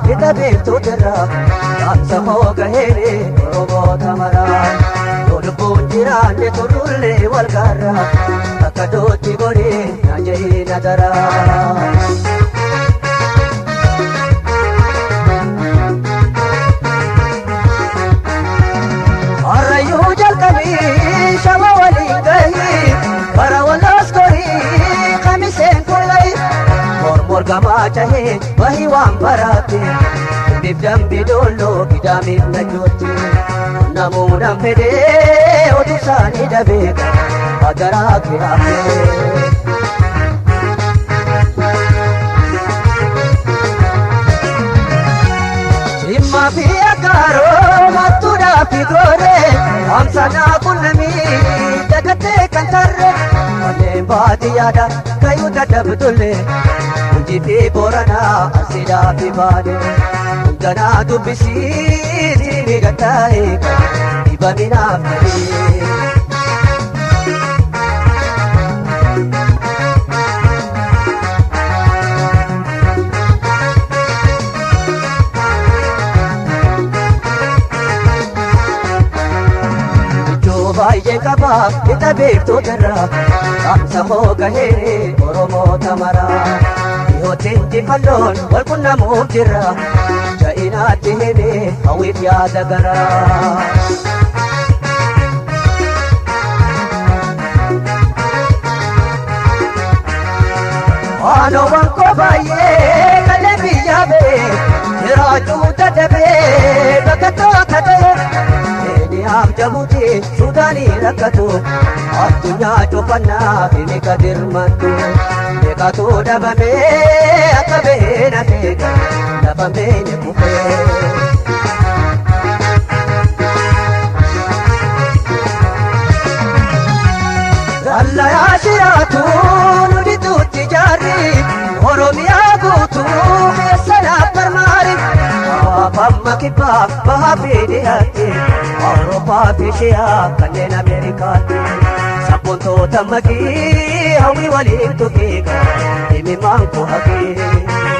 Kita beektu jirra dhaamsa hoogaheere Oromoota maraa yoo lubbuun jiraanne turrullee wal gaarra akka dootti godhee naaja'ee na daraa. Harrayyuu jalqabii shama waliin gahii bara walaas gorii kamiseen kullay mormor gamaa cahee wahi waan baraate bifdambi dolloo gidaamiif najooti namuudhaan fedhee oduu isaanii dhabeeka agaraa kiraafee. Jimmaa fi Aggaaroo mattuudhaa fi gooree amsanaa qunnamii dagattee kan tarree malleen baadiyyaadha kayuu dadhabdullee hojii fi Booranaa Arsiidhaa fi Baalee hundanaa dubbisii miidhagtaa'e dhibaminaaf ta'ee. Baay'ee qabaa kita beektu jirra dhaamsa hoogaheere Oromoota maraa dhiyootti injifannoon wal qunnamuuf jirra ja'inaatti himee hawwiif yaada garaa. Waanoowwan koo baay'ee kallee biyyaa ba'ee jiraachuu dadhabee bakka toota ta'e. Am jabuti Sudani rakatu addunyaa cufannaa fi kadirmatu beekatu dhabame akka beena beeka lafa beene kufee. Gallayaa shiraatu nuti tuutti jaarri Oromiyaa guutuu keessanaaf barmaari Amma kibbaa bahaa fi dhiyaatti Awurooppaa fi Eshiyaa kanneen Ameerikaatti sabboontoota magii hawwii waliin tuqiiqa himimaan koo haqee.